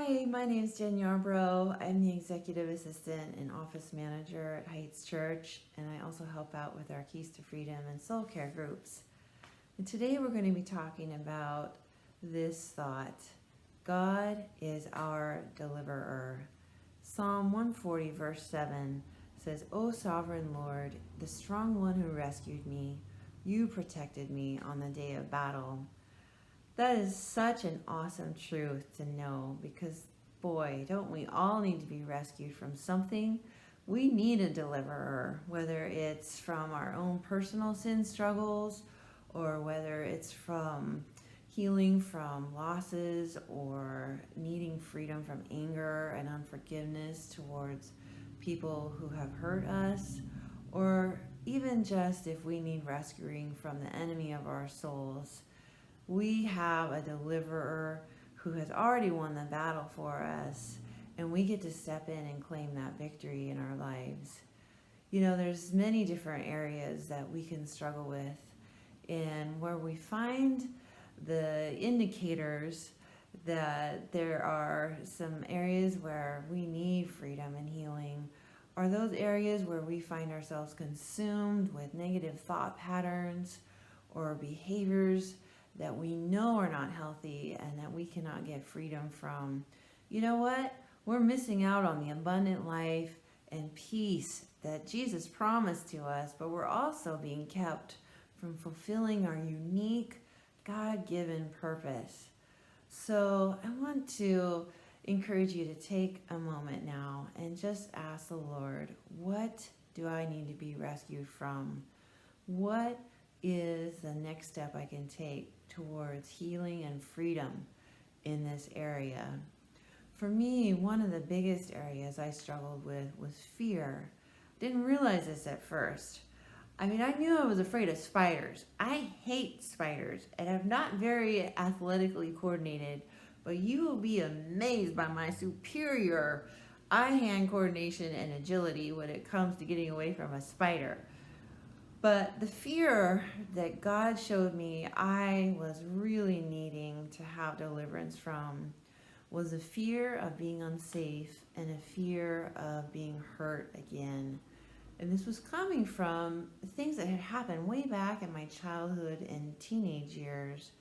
Hi, my name is Jen Yarbrough. I'm the executive assistant and office manager at Heights Church, and I also help out with our Keys to Freedom and soul care groups. And today we're going to be talking about this thought: God is our deliverer. Psalm 140 verse 7 says, "O sovereign Lord, the strong one who rescued me, you protected me on the day of battle." That is such an awesome truth to know, because boy, don't we all need to be rescued from something. We need a deliverer, whether it's from our own personal sin struggles or whether it's from healing from losses or needing freedom from anger and unforgiveness towards people who have hurt us, or even just if we need rescuing from the enemy of our souls. We have a deliverer who has already won the battle for us, and we get to step in and claim that victory in our lives. You know, there's many different areas that we can struggle with, and where we find the indicators that there are some areas where we need freedom and healing are those areas where we find ourselves consumed with negative thought patterns or behaviors that we know are not healthy and that we cannot get freedom from. You know what? We're missing out on the abundant life and peace that Jesus promised to us, but we're also being kept from fulfilling our unique God-given purpose. So I want to encourage you to take a moment now and just ask the Lord, what do I need to be rescued from? What is the next step I can take towards healing and freedom in this area? For me, one of the biggest areas I struggled with was fear. Didn't realize this at first. I mean, I knew I was afraid of spiders. I hate spiders, and I'm not very athletically coordinated, but you will be amazed by my superior eye-hand coordination and agility when it comes to getting away from a spider. But the fear that God showed me I was really needing to have deliverance from was a fear of being unsafe and a fear of being hurt again. And this was coming from things that had happened way back in my childhood and teenage years.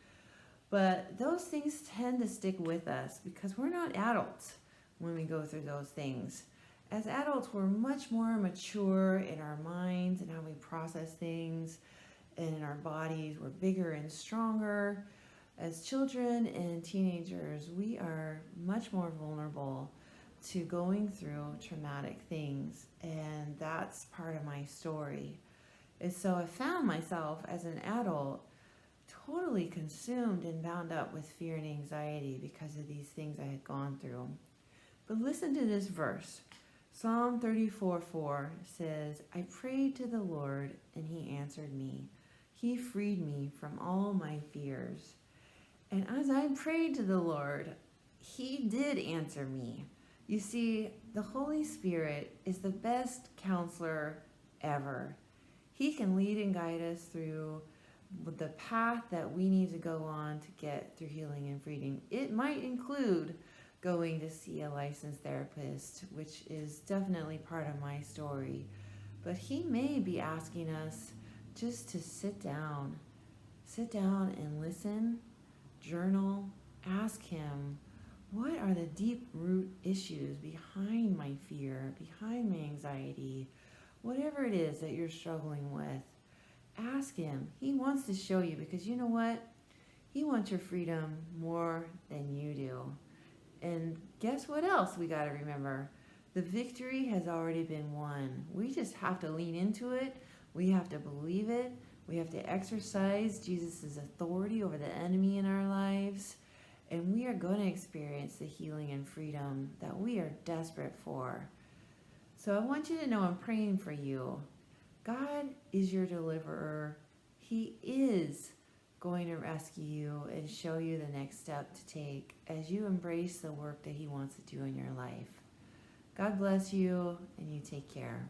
But those things tend to stick with us because we're not adults when we go through those things. As adults, we're much more mature in our minds and how we process things, and in our bodies, we're bigger and stronger. As children and teenagers, we are much more vulnerable to going through traumatic things, and that's part of my story. And so I found myself as an adult totally consumed and bound up with fear and anxiety because of these things I had gone through. But listen to this verse. Psalm 34:4 says, "I prayed to the Lord, and he answered me. He freed me from all my fears." And as I prayed to the Lord, he did answer me. You see, the Holy Spirit is the best counselor ever. He can lead and guide us through the path that we need to go on to get through healing and freedom. It might include going to see a licensed therapist, which is definitely part of my story. But he may be asking us just to sit down and listen, journal, ask him, what are the deep root issues behind my fear, behind my anxiety, whatever it is that you're struggling with. Ask him. He wants to show you, because you know what? He wants your freedom more than you do. And guess what else we got to remember? The victory has already been won. We just have to lean into it. We have to believe it. We have to exercise Jesus' authority over the enemy in our lives. And we are going to experience the healing and freedom that we are desperate for. So I want you to know I'm praying for you. God is your deliverer. He is going to rescue you and show you the next step to take as you embrace the work that he wants to do in your life. God bless you, and you take care.